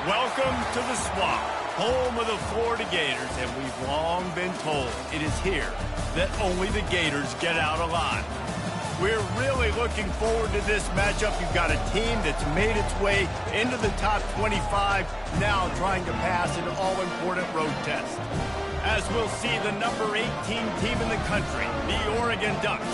Welcome to the Swamp, home of the Florida Gators, and we've long been told it is here that only the Gators get out alive. We're really looking forward to this matchup. You've got a team that's made its way into the top 25, now trying to pass an all-important road test. As we'll see the number 18 team in the country, the Oregon Ducks,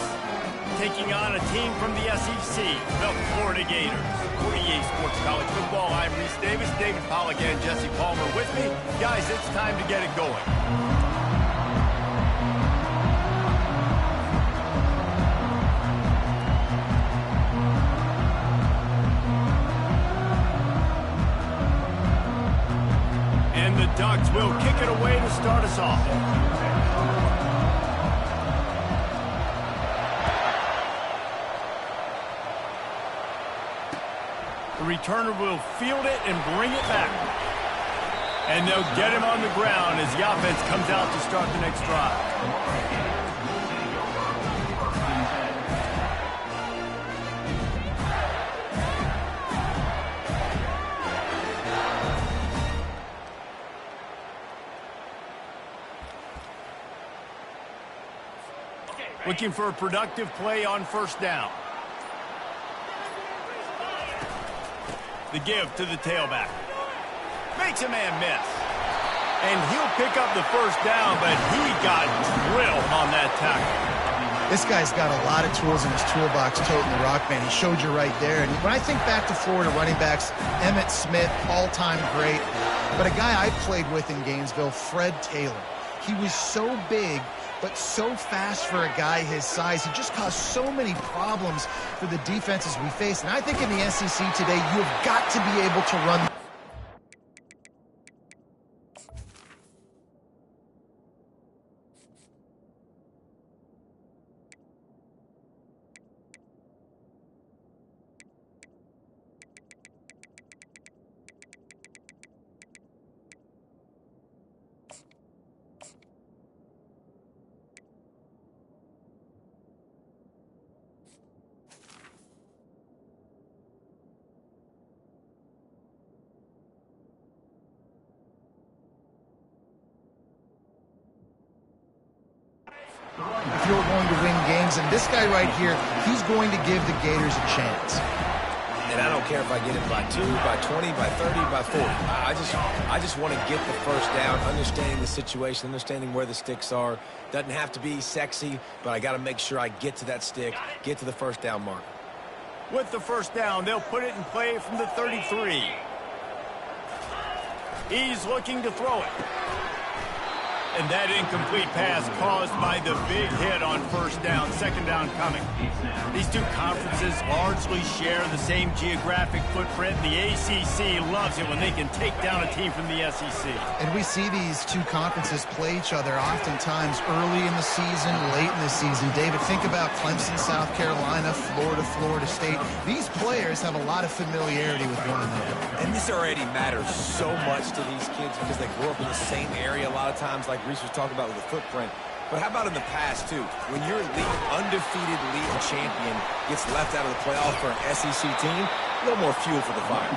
taking on a team from the SEC, the Florida Gators. For EA Sports College Football, I'm Reese Davis, David Pollack, and Jesse Palmer with me. Guys, it's time to get it going. And the Ducks will kick it away to start us off. The returner will field it and bring it back. And they'll get him on the ground as the offense comes out to start the next drive. Looking for a productive play on first down. The give to the tailback. Makes a man miss. And he'll pick up the first down, but he got drilled on that tackle. This guy's got a lot of tools in his toolbox, toting the rock, man. He showed you right there. And when I think back to Florida running backs, Emmitt Smith, all-time great. But a guy I played with in Gainesville, Fred Taylor. He was so big, but so fast for a guy his size. He just caused so many problems for the defenses we face. And I think in the SEC today, you have got to be able to run. If you're going to win games, and this guy right here, he's going to give the Gators a chance. And I don't care if I get it by 2, by 20, by 30, by 40. I just want to get the first down, understanding the situation, understanding where the sticks are. Doesn't have to be sexy, but I got to make sure I get to that stick, get to the first down mark. With the first down, they'll put it in play from the 33. He's looking to throw it. And that incomplete pass caused by the big hit on first down, second down coming. These two conferences largely share the same geographic footprint. The ACC loves it when they can take down a team from the SEC. And we see these two conferences play each other oftentimes early in the season, late in the season. David, think about Clemson, South Carolina, Florida, Florida State. These players have a lot of familiarity with one another. And this already matters so much to these kids because they grew up in the same area a lot of times, like Reese was talking about with the footprint. But how about in the past, too? When your undefeated league champion gets left out of the playoff for an SEC team, a little more fuel for the fire.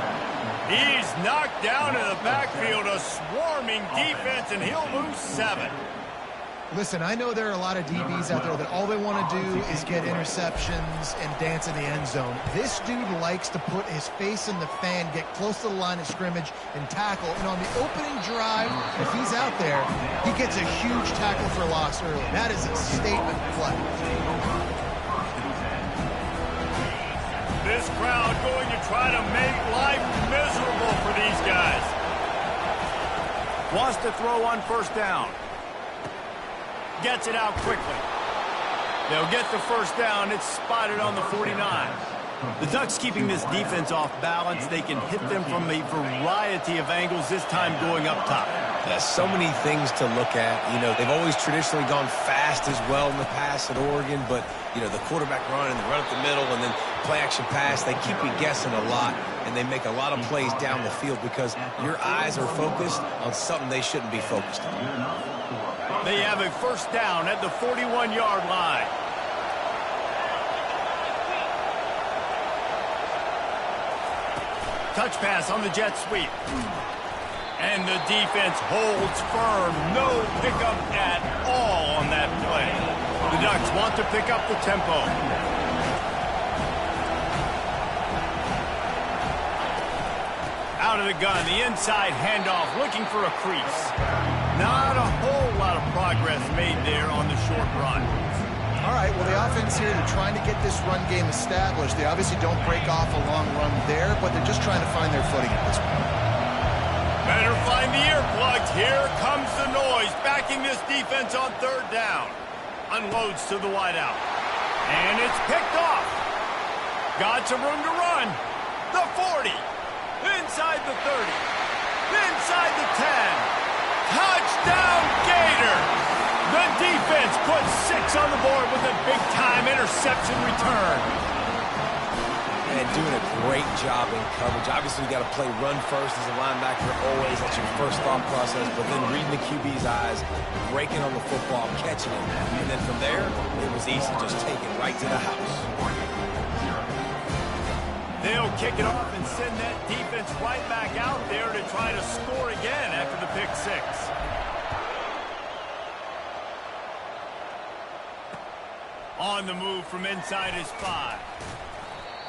He's knocked down in the backfield, a swarming defense, and he'll lose 7. Listen, I know there are a lot of DBs out there that all they want to do is get interceptions and dance in the end zone. This dude likes to put his face in the fan, get close to the line of scrimmage, and tackle. And on the opening drive, if he's out there, he gets a huge tackle for loss early. That is a statement play. This crowd going to try to make life miserable for these guys. Wants to throw on first down. Gets it out quickly. They'll get the first down. It's spotted on the 49. The Ducks keeping this defense off balance. They can hit them from a variety of angles, this time going up top. There's so many things to look at. You know, they've always traditionally gone fast as well in the past at Oregon, but, you know, the quarterback run and the run up the middle and then play action pass, they keep you guessing a lot, and they make a lot of plays down the field because your eyes are focused on something they shouldn't be focused on. They have a first down at the 41-yard line. Touch pass on the jet sweep. And the defense holds firm. No pickup at all on that play. The Ducks want to pick up the tempo. Out of the gun, the inside handoff, looking for a crease. Not a whole lot of progress made there on the short run. All right, well, the offense here, they're trying to get this run game established. They obviously don't break off a long run there, but they're just trying to find their footing at this point. Better find the earplugs. Here comes the noise, backing this defense on third down. Unloads to the wideout. And it's picked off. Got some room to run. The 40. Inside the 30. Inside the 10. Touchdown, Gator! The defense puts 6 on the board with a big-time interception return. And doing a great job in coverage. Obviously, you got to play run first as a linebacker always. That's your first thought process. But then reading the QB's eyes, breaking on the football, catching it. And then from there, it was easy. Just take it right to the house. They'll kick it off and send that defense right back out there to try to score again after the pick 6. On the move from inside his 5.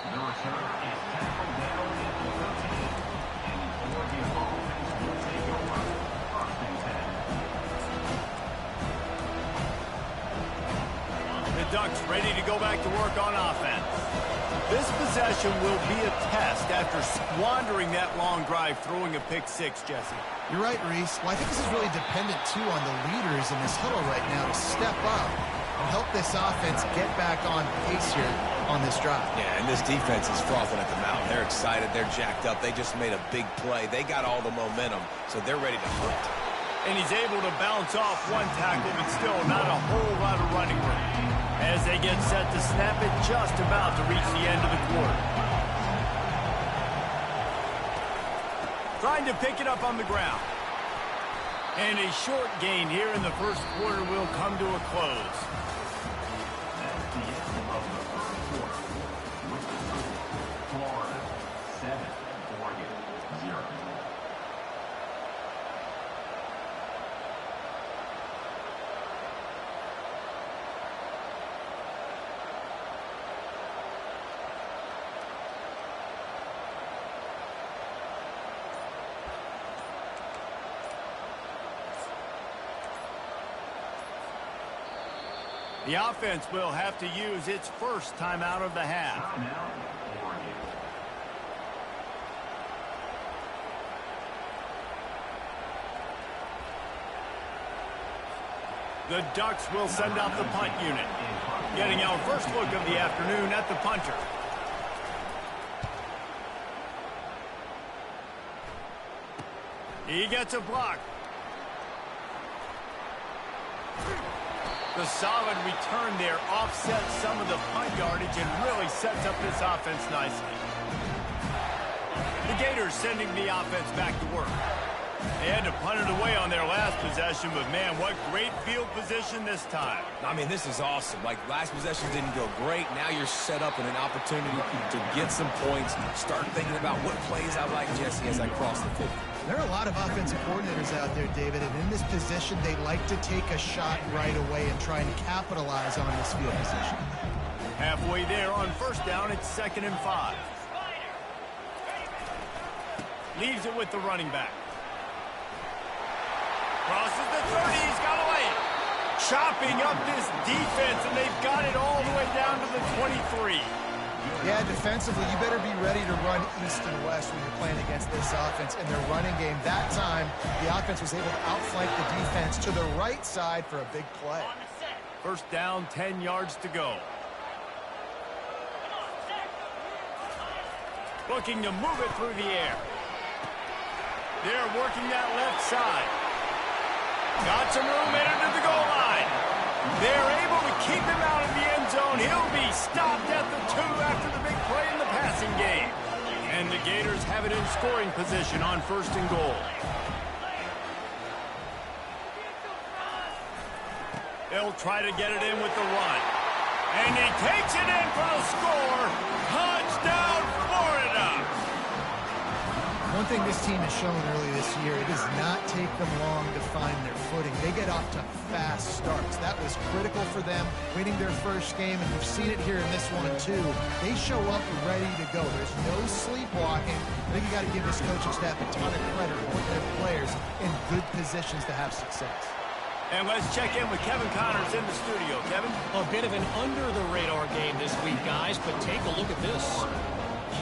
The return is tackled down at the 13. And the Oregon offense will take over 1st and 10. The Ducks ready to go back to work on offense. This possession will be a test after squandering that long drive throwing a pick 6, Jesse. You're right, Reese. Well, I think this is really dependent, too, on the leaders in this huddle right now to step up and help this offense get back on pace here on this drive. Yeah, and this defense is frothing at the mouth. They're excited. They're jacked up. They just made a big play. They got all the momentum, so they're ready to hunt. And he's able to bounce off one tackle, but still not a whole lot of running room. As they get set to snap it, just about to reach the end of the quarter. Trying to pick it up on the ground. And a short gain here in the first quarter will come to a close. That's the end of the first quarter. With the score, Florida 7, Oregon 0. The offense will have to use its first timeout of the half. Timeout, Oregon. The Ducks will send out the punt unit. Getting our first look of the afternoon at the punter. He gets a block. The solid return there offsets some of the punt yardage and really sets up this offense nicely. The Gators sending the offense back to work. They had to punt it away on their last possession, but man, what great field position this time. I mean, this is awesome. Like, last possession didn't go great. Now you're set up in an opportunity to get some points. Start thinking about what plays I like, Jesse, as I cross the field. There are a lot of offensive coordinators out there, David, and in this position, they like to take a shot right away and try and capitalize on this field position. Halfway there on first down, it's 2nd and 5. Leaves it with the running back. Crosses the 30, he's got a lane. Chopping up this defense, and they've got it all the way down to the 23. Yeah, defensively, you better be ready to run east and west when you're playing against this offense in their running game. That time, the offense was able to outflank the defense to the right side for a big play. First down, 10 yards to go. Looking to move it through the air. They're working that left side. Got some room headed to the goal line. They're able to keep him out of the end zone. He'll be stopped at the 2 after the big play in the passing game. And the Gators have it in scoring position on 1st and goal. They'll try to get it in with the run. And he takes it in for the score. Touchdown, Florida! One thing this team has shown early this year, it does not take them long to find their footing. They get off to fast starts. That was critical for them, winning their first game, and we've seen it here in this one too. They show up ready to go. There's no sleepwalking. I think you got to give this coaching staff a ton of credit for putting their players in good positions to have success. And let's check in with Kevin Connors in the studio. Kevin? A bit of an under-the-radar game this week, guys, but take a look at this.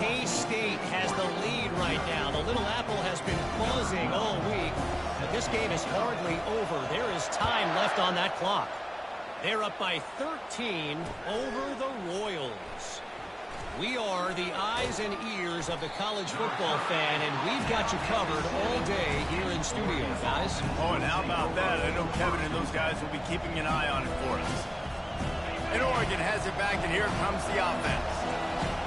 K-State has the lead right now. The Little Apple has been buzzing all week, but this game is hardly over. There is time left on that clock. They're up by 13 over the Royals. We are the eyes and ears of the college football fan, and we've got you covered all day here in studio, guys. Oh, and how about that? I know Kevin and those guys will be keeping an eye on it for us. And Oregon has it back, and here comes the offense.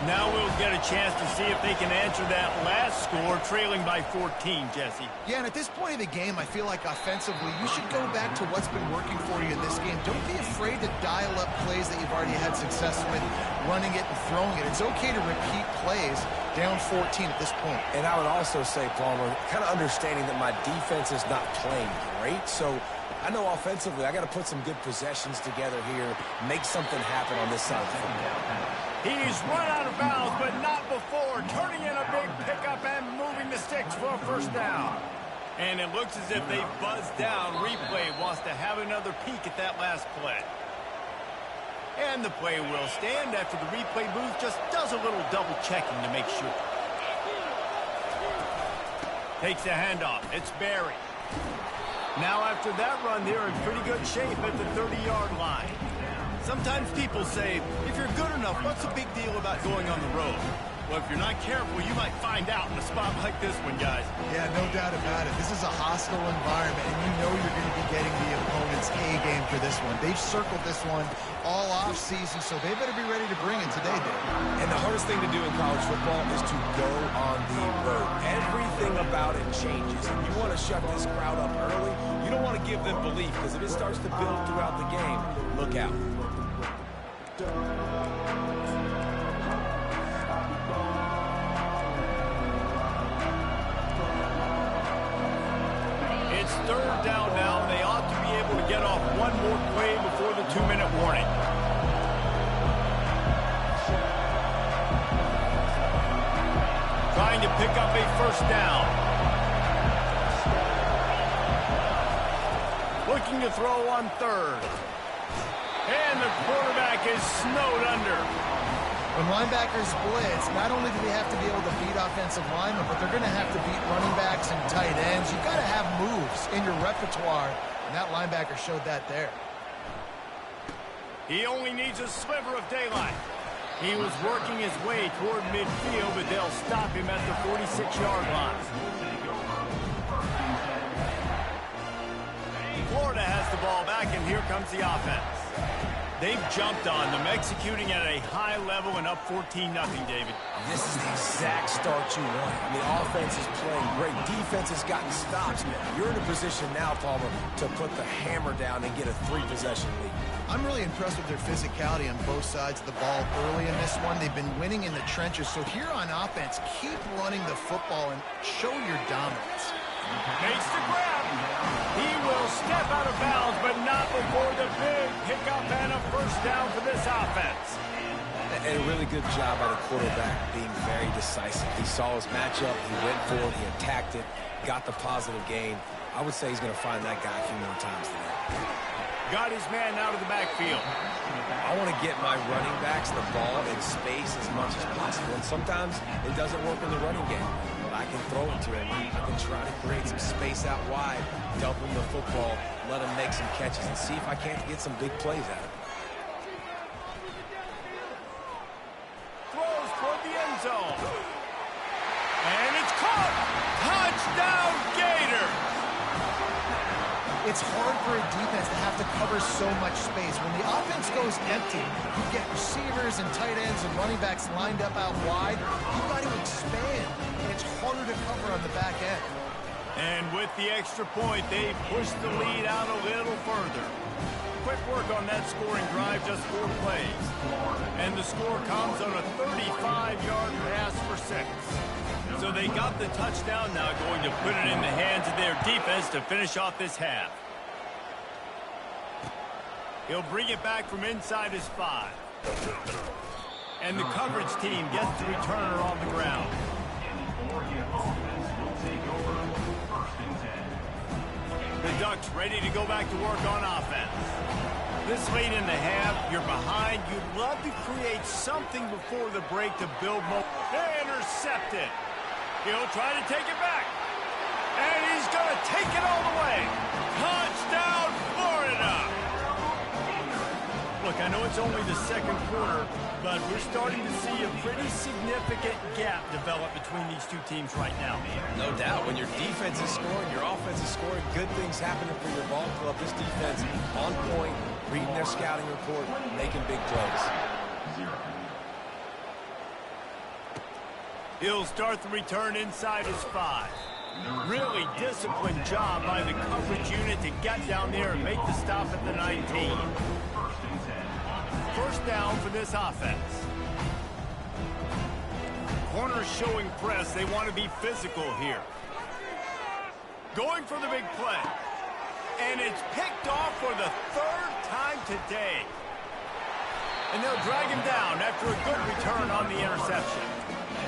Now we'll get a chance to see if they can answer that last score, trailing by 14, Jesse. Yeah, and at this point of the game, I feel like offensively, you should go back to what's been working for you in this game. Don't be afraid to dial up plays that you've already had success with, running it and throwing it. It's okay to repeat plays down 14 at this point. And I would also say, Palmer, kind of understanding that my defense is not playing great, so I know offensively I got to put some good possessions together here, make something happen on this side of the football. He's run out of bounds, but not before. Turning in a big pickup and moving the sticks for a first down. And it looks as if they buzzed down. Replay wants to have another peek at that last play. And the play will stand after the replay booth just does a little double checking to make sure. Takes a handoff. It's Barry. Now after that run, they're in pretty good shape at the 30-yard line. Sometimes people say, if you're good enough, what's the big deal about going on the road? Well, if you're not careful, you might find out in a spot like this one, guys. Yeah, no doubt about it. This is a hostile environment, and you know you're going to be getting the opponent's A-game for this one. They've circled this one all off-season, so they better be ready to bring it today, Dave. And the hardest thing to do in college football is to go on the road. Everything about it changes. And you want to shut this crowd up early. You don't want to give them belief, because if it starts to build throughout the game, look out. It's third down now, and they ought to be able to get off one more play before the 2-minute warning. Trying to pick up a first down. Looking to throw on third. And the quarterback is snowed under. When linebackers blitz, not only do they have to be able to beat offensive linemen, but they're going to have to beat running backs and tight ends. You've got to have moves in your repertoire, and that linebacker showed that there. He only needs a sliver of daylight. He was working his way toward midfield, but they'll stop him at the 46-yard line. Florida has the ball back, and here comes the offense. They've jumped on them, executing at a high level and up 14-0, David. This is the exact start you want. I mean, offense is playing great. Defense has gotten stops. You're in a position now, Palmer, to put the hammer down and get a 3-possession lead. I'm really impressed with their physicality on both sides of the ball early in this one. They've been winning in the trenches. So here on offense, keep running the football and show your dominance. Makes the grab. He will step out of bounds, but not before the big pickup and a first down for this offense. And a really good job by the quarterback being very decisive. He saw his matchup, he went for it, he attacked it, got the positive gain. I would say he's going to find that guy a few more times today. Got his man out of the backfield. I want to get my running backs the ball in space as much as possible. And sometimes it doesn't work in the running game. But I can throw it to him. I can try to create some space out wide, dump him the football, let him make some catches, and see if I can't get some big plays out of him. Throws toward the end zone. And it's caught. Touchdown, Gators. It's hard for a defense to have to cover so much space. When the offense goes empty, you get receivers and tight ends and running backs lined up out wide. You've got to expand, and it's harder to cover on the back end. And with the extra point, they push the lead out a little further. Quick work on that scoring drive, just 4 plays. And the score comes on a 35-yard pass for 6. So they got the touchdown, now going to put it in the hands of their defense to finish off this half. He'll bring it back from inside his 5. And the coverage team gets the returner on the ground. The Ducks ready to go back to work on offense. This late in the half, you're behind. You'd love to create something before the break to build more. They intercept it. He'll try to take it back. And he's going to take it all the way. Touchdown, Florida! Look, I know it's only the second quarter, but we're starting to see a pretty significant gap develop between these two teams right now. No doubt. When your defense is scoring, your offense is scoring, good things happening for your ball club. This defense on point, reading their scouting report, making big plays. He'll start the return inside his 5. Really disciplined job by the coverage unit to get down there and make the stop at the 19. First down for this offense. Corners showing press. They want to be physical here. Going for the big play. And it's picked off for the 3rd time today. And they'll drag him down after a good return on the interception.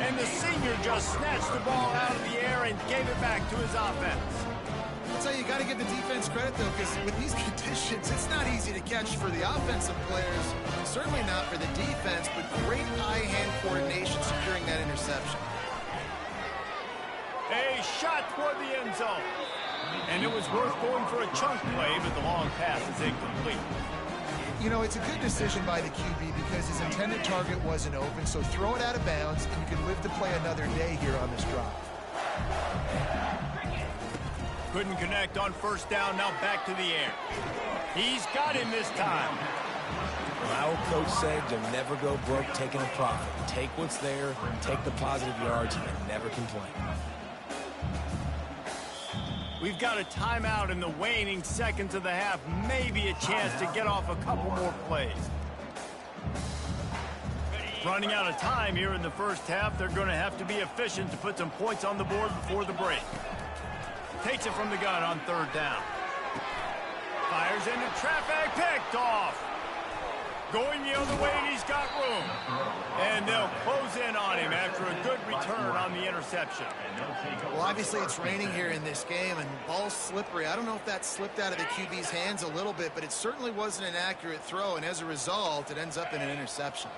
And the senior just snatched the ball out of the air and gave it back to his offense. I'll tell you, you got to give the defense credit, though, because with these conditions, it's not easy to catch for the offensive players. Certainly not for the defense, but great eye-hand coordination securing that interception. A shot toward the end zone. And it was worth going for a chunk play, but the long pass is incomplete. You know, it's a good decision by the QB because his intended target wasn't open, so throw it out of bounds, and you can live to play another day here on this drive. Couldn't connect on first down, now back to the air. He's got him this time. My old coach said you'll never go broke taking a profit. Take what's there, take the positive yards, and never complain. We've got a timeout in the waning seconds of the half. Maybe a chance to get off a couple more plays. Running out of time here in the first half. They're going to have to be efficient to put some points on the board before the break. Takes it from the gun on 3rd down. Fires into traffic, picked off. Going the other way, and he's got room. And they'll close in on him after a good return on the interception. Well, obviously it's raining here in this game, and the ball's slippery. I don't know if that slipped out of the QB's hands a little bit, but it certainly wasn't an accurate throw, and as a result, it ends up in an interception.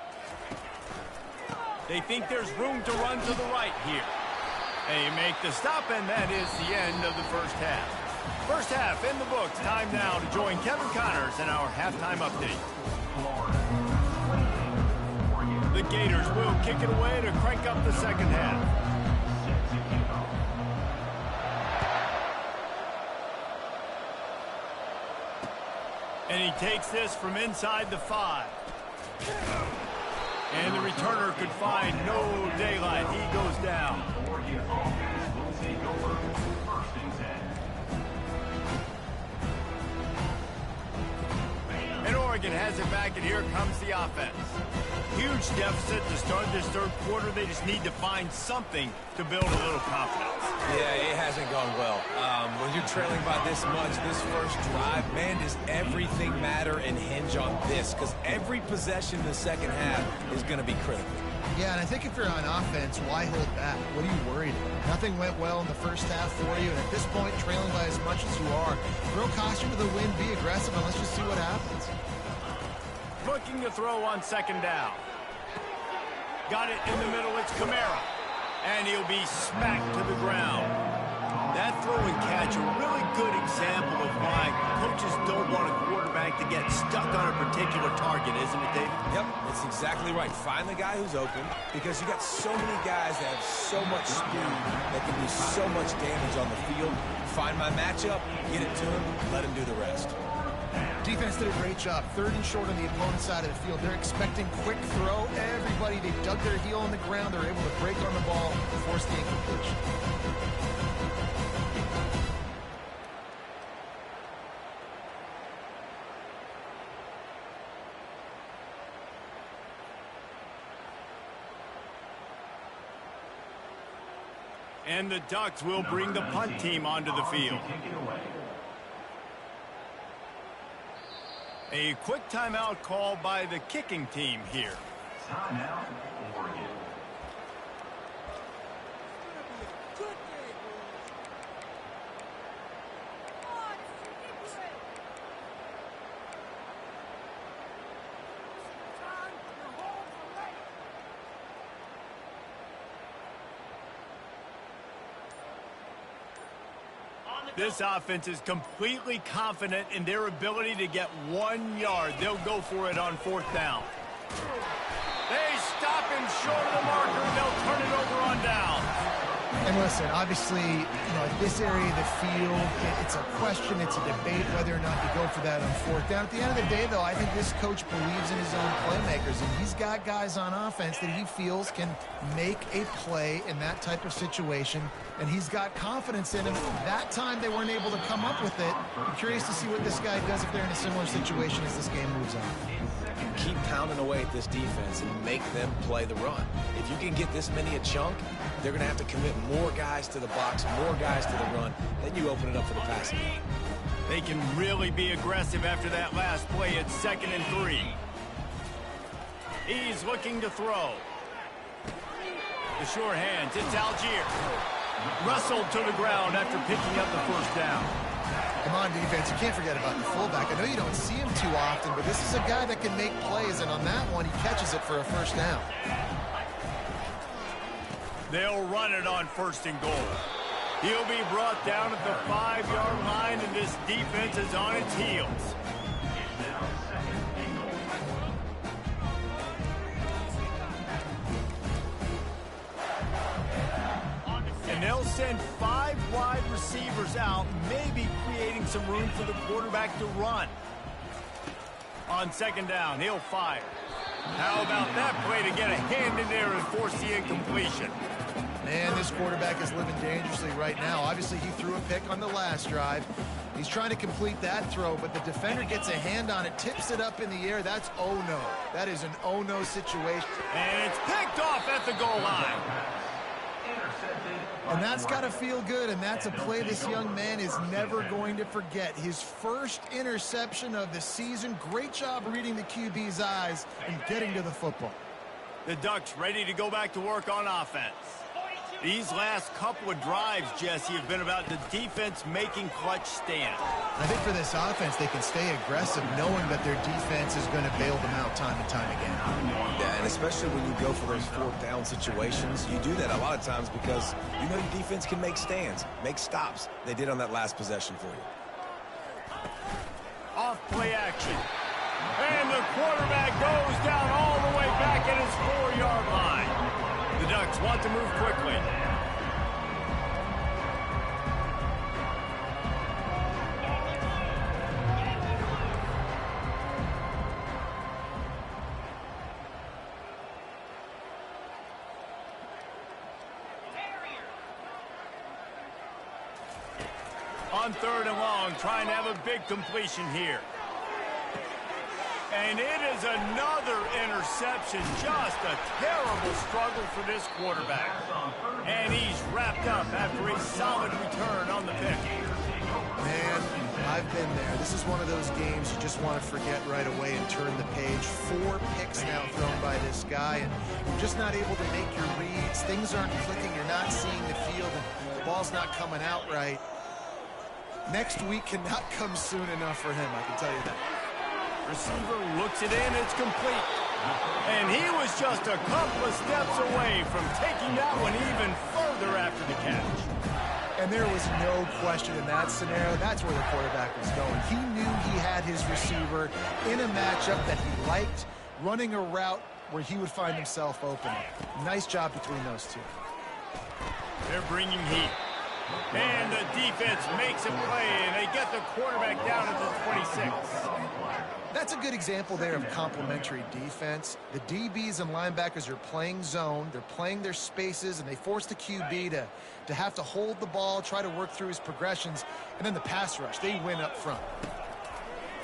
They think there's room to run to the right here. They make the stop, and that is the end of the first half. First half in the books. Time now to join Kevin Connors in our halftime update. The Gators will kick it away to crank up the second half. And he takes this from inside the 5. And the returner could find no daylight. He goes down. And Oregon has it back, and here comes the offense. Huge deficit to start this third quarter. They just need to find something to build a little confidence. Yeah, it hasn't gone well. When you're trailing by this much, this first drive, man, does everything matter and hinge on this? Because every possession in the second half is going to be critical. Yeah, and I think if you're on offense, why hold back? What are you worried about? Nothing went well in the first half for you, and at this point, trailing by as much as you are, throw caution to the wind, be aggressive, and let's just see what happens. Looking to throw on second down. Got it in the middle, it's Kamara. And he'll be smacked to the ground. That throw and catch, a really good example of why coaches don't want a quarterback to get stuck on a particular target, isn't it, Dave? Yep, that's exactly right. Find the guy who's open, because you got so many guys that have so much speed that can do so much damage on the field. Find my matchup, get it to him, let him do the rest. Defense did a great job. 3rd and short on the opponent's side of the field. They're expecting quick throw. Everybody, they dug their heel on the ground. They're able to break on the ball and force the incompletion. And the Ducks will bring the punt team onto the field. A quick timeout call by the kicking team here. Timeout, Oregon. This offense is completely confident in their ability to get 1 yard. They'll go for it on 4th down. They stop him short of the marker. They'll turn it over on down. And listen, obviously, at this area of the field, it's a question, it's a debate whether or not you go for that on 4th down. At the end of the day, though, I think this coach believes in his own playmakers, and he's got guys on offense that he feels can make a play in that type of situation, and he's got confidence in him. That time they weren't able to come up with it. I'm curious to see what this guy does if they're in a similar situation as this game moves on. Keep pounding away at this defense and make them play the run. If you can get this many a chunk, they're going to have to commit more guys to the box, more guys to the run. Then you open it up for the passing. They can really be aggressive after that last play at 2nd and 3. He's looking to throw. The sure hands, it's Algier. Wrestled to the ground after picking up the 1st down. Come on, defense, you can't forget about the fullback. I know you don't see him too often, but this is a guy that can make plays, and on that one, he catches it for a 1st down. They'll run it on 1st and goal. He'll be brought down at the 5-yard line, and this defense is on its heels. And they'll send 5 wide receivers out, maybe creating some room for the quarterback to run. On 2nd down, he'll fire. How about that play to get a hand in there and force the incompletion? Man, this quarterback is living dangerously right now. Obviously, he threw a pick on the last drive. He's trying to complete that throw, but the defender gets a hand on it, tips it up in the air. That's oh-no. That is an oh-no situation. And it's picked off at the goal line. And that's got to feel good, and that's a play this young man is never going to forget. His first interception of the season. Great job reading the QB's eyes and getting to the football. The Ducks ready to go back to work on offense. These last couple of drives, Jesse, have been about the defense making clutch stands. I think for this offense, they can stay aggressive knowing that their defense is going to bail them out time and time again. Yeah, and especially when you go for those 4th down situations, you do that a lot of times because you know your defense can make stands, make stops. They did on that last possession for you. Off play action. And the quarterback goes down all the way back at his 4-yard line. The Ducks want to move quickly. On 3rd and long, trying to have a big completion here. And it is another interception. Just a terrible struggle for this quarterback. And he's wrapped up after a solid return on the pick. Man, I've been there. This is one of those games you just want to forget right away and turn the page. 4 picks now thrown by this guy, and you're just not able to make your reads. Things aren't clicking. You're not seeing the field, and the ball's not coming out right. Next week cannot come soon enough for him, I can tell you that. Receiver looks it in, it's complete. And he was just a couple of steps away from taking that one even further after the catch. And there was no question in that scenario. That's where the quarterback was going. He knew he had his receiver in a matchup that he liked, running a route where he would find himself open. Nice job between those two. They're bringing heat. And the defense makes a play, and they get the quarterback down at the 26. That's a good example there of complementary defense. The DBs and linebackers are playing zone. They're playing their spaces, and they force the QB to have to hold the ball, try to work through his progressions, and then the pass rush. They win up front.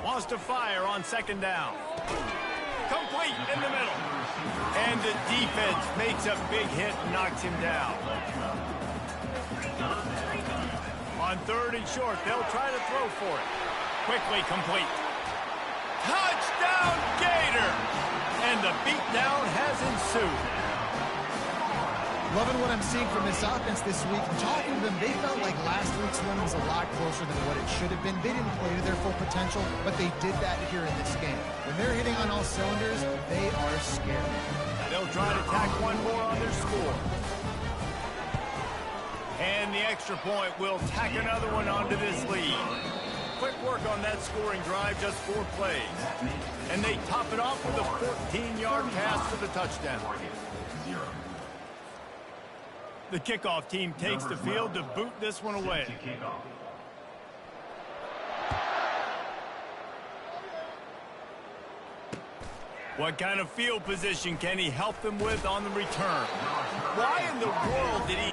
Wants to fire on 2nd down. Complete in the middle. And the defense makes a big hit and knocks him down. On 3rd and short, they'll try to throw for it. Quickly complete. Touchdown, Gator! And the beatdown has ensued. Loving what I'm seeing from this offense this week. Talking to them, they felt like last week's win was a lot closer than what it should have been. They didn't play to their full potential, but they did that here in this game. When they're hitting on all cylinders, they are scary. They'll try to tack one more on their score. And the extra point will tack another one onto this lead. Quick work on that scoring drive, just 4 plays. And they top it off with a 14-yard pass for the touchdown. The kickoff team takes the field to boot this one away. What kind of field position can he help them with on the return? Why in the world did he...